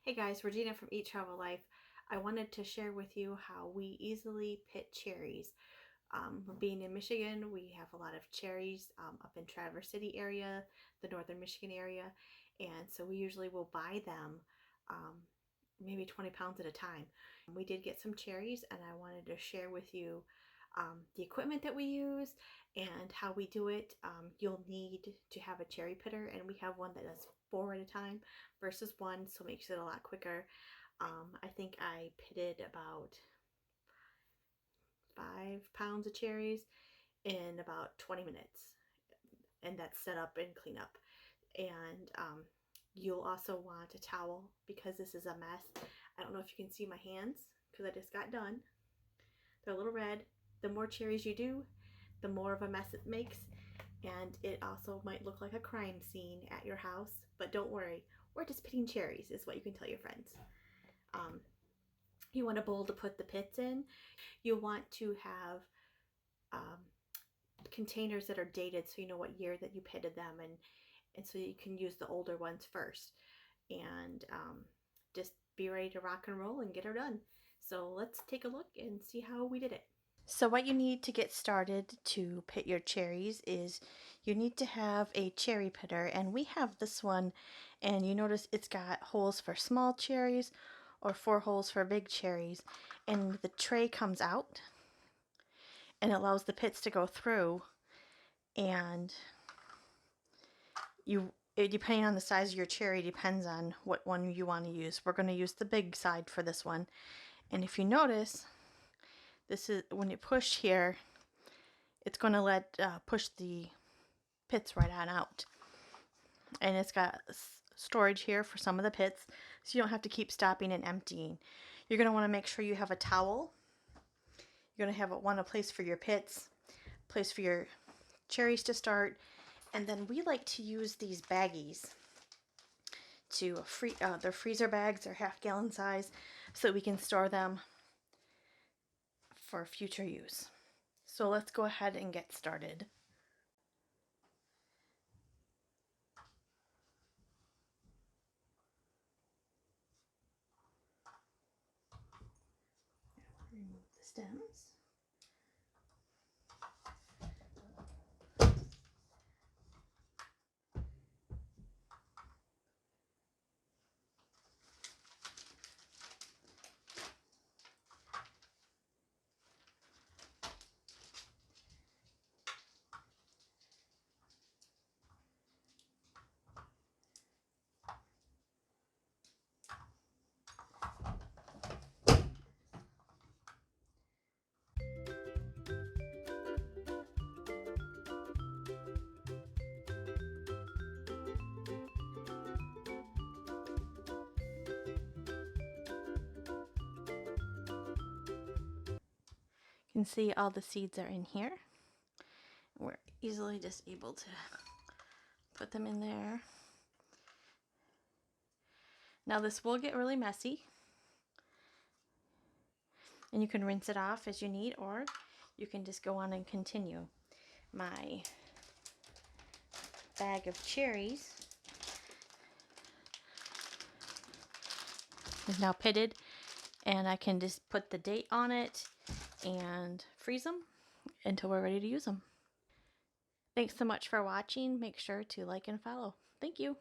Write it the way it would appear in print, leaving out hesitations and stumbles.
Hey guys, Regina from Eat Travel Life. I wanted to share with you how we easily pit cherries. Being in Michigan, we have a lot of cherries up in Traverse City area, the northern Michigan area, and so we usually will buy them maybe 20 pounds at a time. We did get some cherries, and I wanted to share with you the equipment that we use and how we do it. You'll need to have a cherry pitter, and we have one that does 4 at a time versus one, so it makes it a lot quicker. I think I pitted about 5 pounds of cherries in about 20 minutes, and that's set up and clean up. And you'll also want a towel because this is a mess. I don't know if you can see my hands because I just got done. They're a little red. The more cherries you do, the more of a mess it makes, and it also might look like a crime scene at your house, but don't worry, we're just pitting cherries is what you can tell your friends. You want a bowl to put the pits in. You'll want to have containers that are dated so you know what year that you pitted them, and so you can use the older ones first, and just be ready to rock and roll and get her done. So let's take a look and see how we did it. So what you need to get started to pit your cherries is you need to have a cherry pitter, and we have this one, and you notice it's got holes for small cherries or 4 holes for big cherries, and the tray comes out and it allows the pits to go through, and depending on the size of your cherry depends on what one you want to use. We're going to use the big side for this one, and if you notice, this is when you push here, it's going to push the pits right on out, and it's got storage here for some of the pits, so you don't have to keep stopping and emptying. You're going to want to make sure you have a towel. You're going to want a place for your pits, place for your cherries to start, and then we like to use these baggies to they're freezer bags. They're half-gallon size, so we can store them for future use. So let's go ahead and get started. Remove the stems. You can see all the seeds are in here. We're easily just able to put them in there. Now this will get really messy, and you can rinse it off as you need, or you can just go on and continue. My bag of cherries is now pitted, and I can just put the date on it and freeze them until we're ready to use them. Thanks so much for watching. Make sure to like and follow. Thank you.